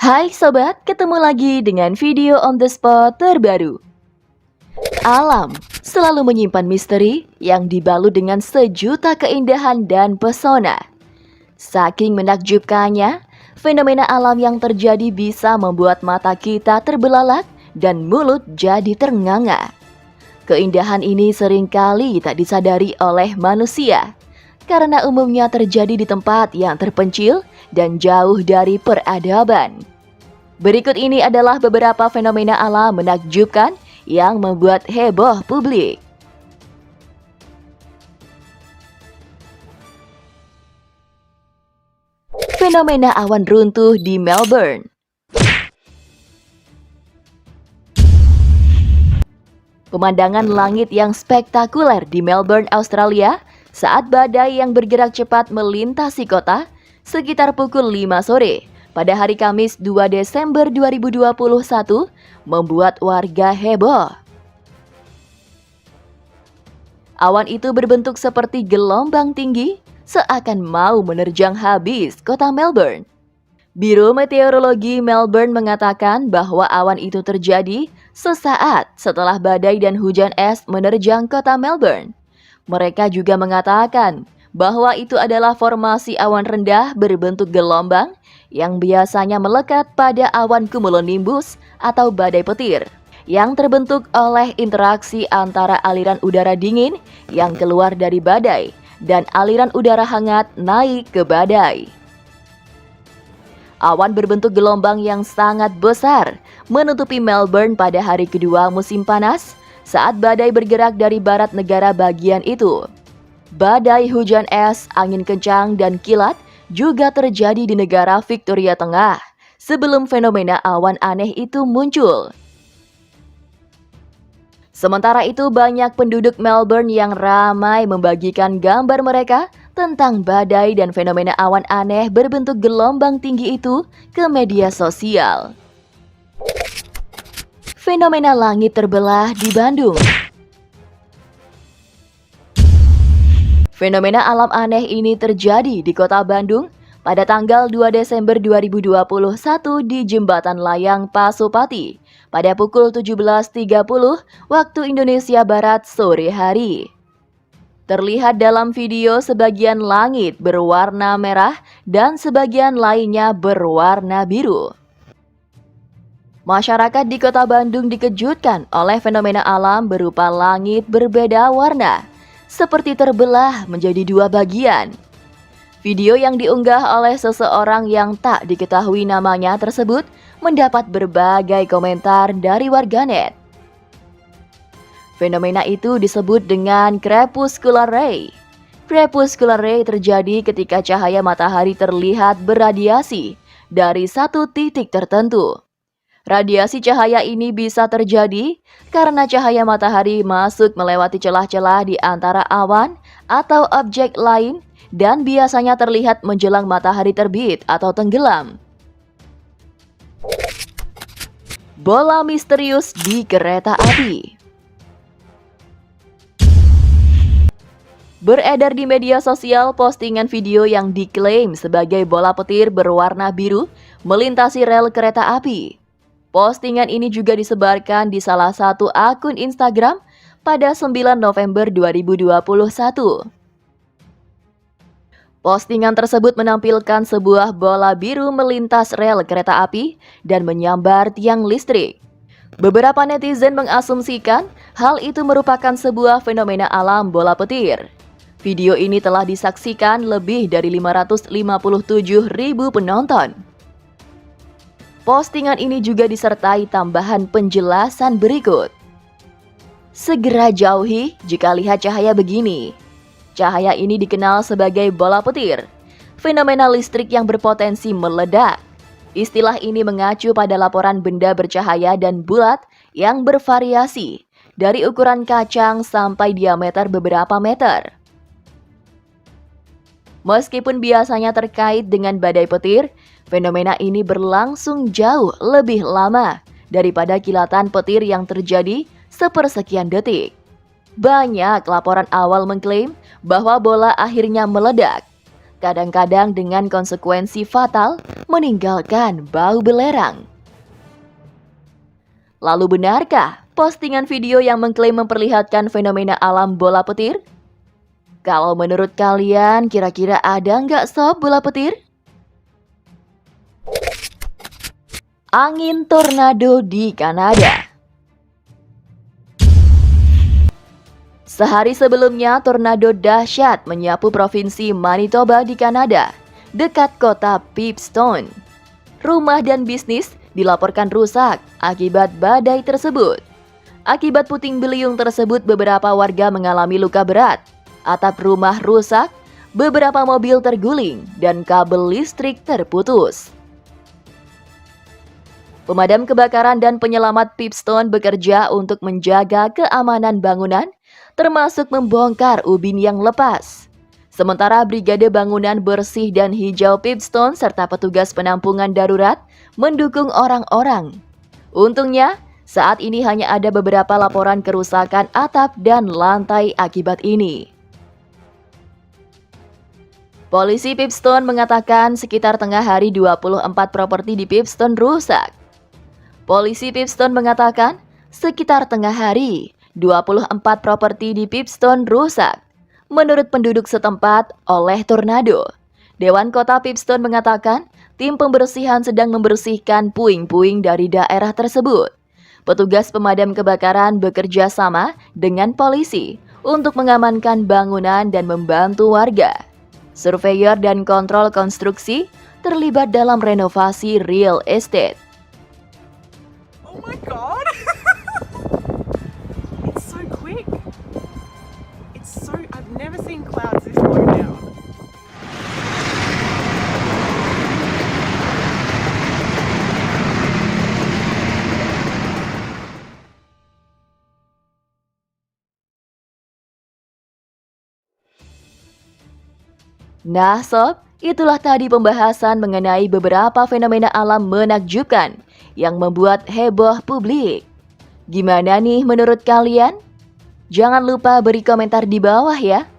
Hai sobat, ketemu lagi dengan video on the spot terbaru. Alam selalu menyimpan misteri yang dibalut dengan sejuta keindahan dan pesona. Saking menakjubkannya, fenomena alam yang terjadi bisa membuat mata kita terbelalak dan mulut jadi ternganga. Keindahan ini seringkali tak disadari oleh manusia, karena umumnya terjadi di tempat yang terpencil dan jauh dari peradaban. Berikut ini adalah beberapa fenomena alam menakjubkan yang membuat heboh publik. Fenomena awan runtuh di Melbourne. Pemandangan langit yang spektakuler di Melbourne, Australia saat badai yang bergerak cepat melintasi kota sekitar pukul 5 sore pada hari Kamis 2 Desember 2021 membuat warga heboh. Awan itu berbentuk seperti gelombang tinggi seakan mau menerjang habis kota Melbourne. Biro Meteorologi Melbourne mengatakan bahwa awan itu terjadi sesaat setelah badai dan hujan es menerjang kota Melbourne. Mereka juga mengatakan bahwa itu adalah formasi awan rendah berbentuk gelombang yang biasanya melekat pada awan cumulonimbus atau badai petir yang terbentuk oleh interaksi antara aliran udara dingin yang keluar dari badai dan aliran udara hangat naik ke badai. Awan berbentuk gelombang yang sangat besar menutupi Melbourne pada hari kedua musim panas saat badai bergerak dari barat negara bagian itu. Badai hujan es, angin kencang, dan kilat juga terjadi di negara Victoria Tengah sebelum fenomena awan aneh itu muncul. Sementara itu, banyak penduduk Melbourne yang ramai membagikan gambar mereka tentang badai dan fenomena awan aneh berbentuk gelombang tinggi itu ke media sosial. Fenomena langit terbelah di Bandung. Fenomena alam aneh ini terjadi di kota Bandung pada tanggal 2 Desember 2021 di Jembatan Layang Pasopati pada pukul 17.30 waktu Indonesia Barat sore hari. Terlihat dalam video sebagian langit berwarna merah dan sebagian lainnya berwarna biru. Masyarakat di kota Bandung dikejutkan oleh fenomena alam berupa langit berbeda warna, seperti terbelah menjadi dua bagian. Video yang diunggah oleh seseorang yang tak diketahui namanya tersebut mendapat berbagai komentar dari warganet. Fenomena itu disebut dengan crepuscular ray. Crepuscular ray terjadi ketika cahaya matahari terlihat berradiasi dari satu titik tertentu. Radiasi cahaya ini bisa terjadi karena cahaya matahari masuk melewati celah-celah di antara awan atau objek lain dan biasanya terlihat menjelang matahari terbit atau tenggelam. Bola misterius di kereta api. Beredar di media sosial postingan video yang diklaim sebagai bola petir berwarna biru melintasi rel kereta api. Postingan ini juga disebarkan di salah satu akun Instagram pada 9 November 2021. Postingan tersebut menampilkan sebuah bola biru melintas rel kereta api dan menyambar tiang listrik. Beberapa netizen mengasumsikan hal itu merupakan sebuah fenomena alam bola petir. Video ini telah disaksikan lebih dari 557.000 penonton. Postingan ini juga disertai tambahan penjelasan berikut. Segera jauhi jika lihat cahaya begini. Cahaya ini dikenal sebagai bola petir, fenomena listrik yang berpotensi meledak. Istilah ini mengacu pada laporan benda bercahaya dan bulat yang bervariasi dari ukuran kacang sampai diameter beberapa meter. Meskipun biasanya terkait dengan badai petir, fenomena ini berlangsung jauh lebih lama daripada kilatan petir yang terjadi sepersekian detik. Banyak laporan awal mengklaim bahwa bola akhirnya meledak, kadang-kadang dengan konsekuensi fatal meninggalkan bau belerang. Lalu benarkah postingan video yang mengklaim memperlihatkan fenomena alam bola petir? Kalau menurut kalian, kira-kira ada nggak sob bola petir? Angin tornado di Kanada. Sehari sebelumnya, tornado dahsyat menyapu provinsi Manitoba di Kanada, dekat kota Pipestone. Rumah dan bisnis dilaporkan rusak akibat badai tersebut. Akibat puting beliung tersebut, beberapa warga mengalami luka berat. Atap rumah rusak, beberapa mobil terguling, dan kabel listrik terputus. Pemadam kebakaran dan penyelamat Pipestone bekerja untuk menjaga keamanan bangunan, termasuk membongkar ubin yang lepas. Sementara Brigade Bangunan Bersih dan Hijau Pipestone serta petugas penampungan darurat mendukung orang-orang. Untungnya, saat ini hanya ada beberapa laporan kerusakan atap dan lantai akibat ini. Polisi Pipestone mengatakan sekitar tengah hari 24 properti di Pipestone rusak. Polisi Pipestone mengatakan sekitar tengah hari 24 properti di Pipestone rusak menurut penduduk setempat oleh tornado. Dewan Kota Pipestone mengatakan tim pembersihan sedang membersihkan puing-puing dari daerah tersebut. Petugas pemadam kebakaran bekerja sama dengan polisi untuk mengamankan bangunan dan membantu warga. Surveyor dan kontrol konstruksi terlibat dalam renovasi real estate. Oh my god! It's so quick. I've never seen clouds this low down. Nah sob, itulah tadi pembahasan mengenai beberapa fenomena alam menakjubkan yang membuat heboh publik. Gimana nih menurut kalian? Jangan lupa beri komentar di bawah ya.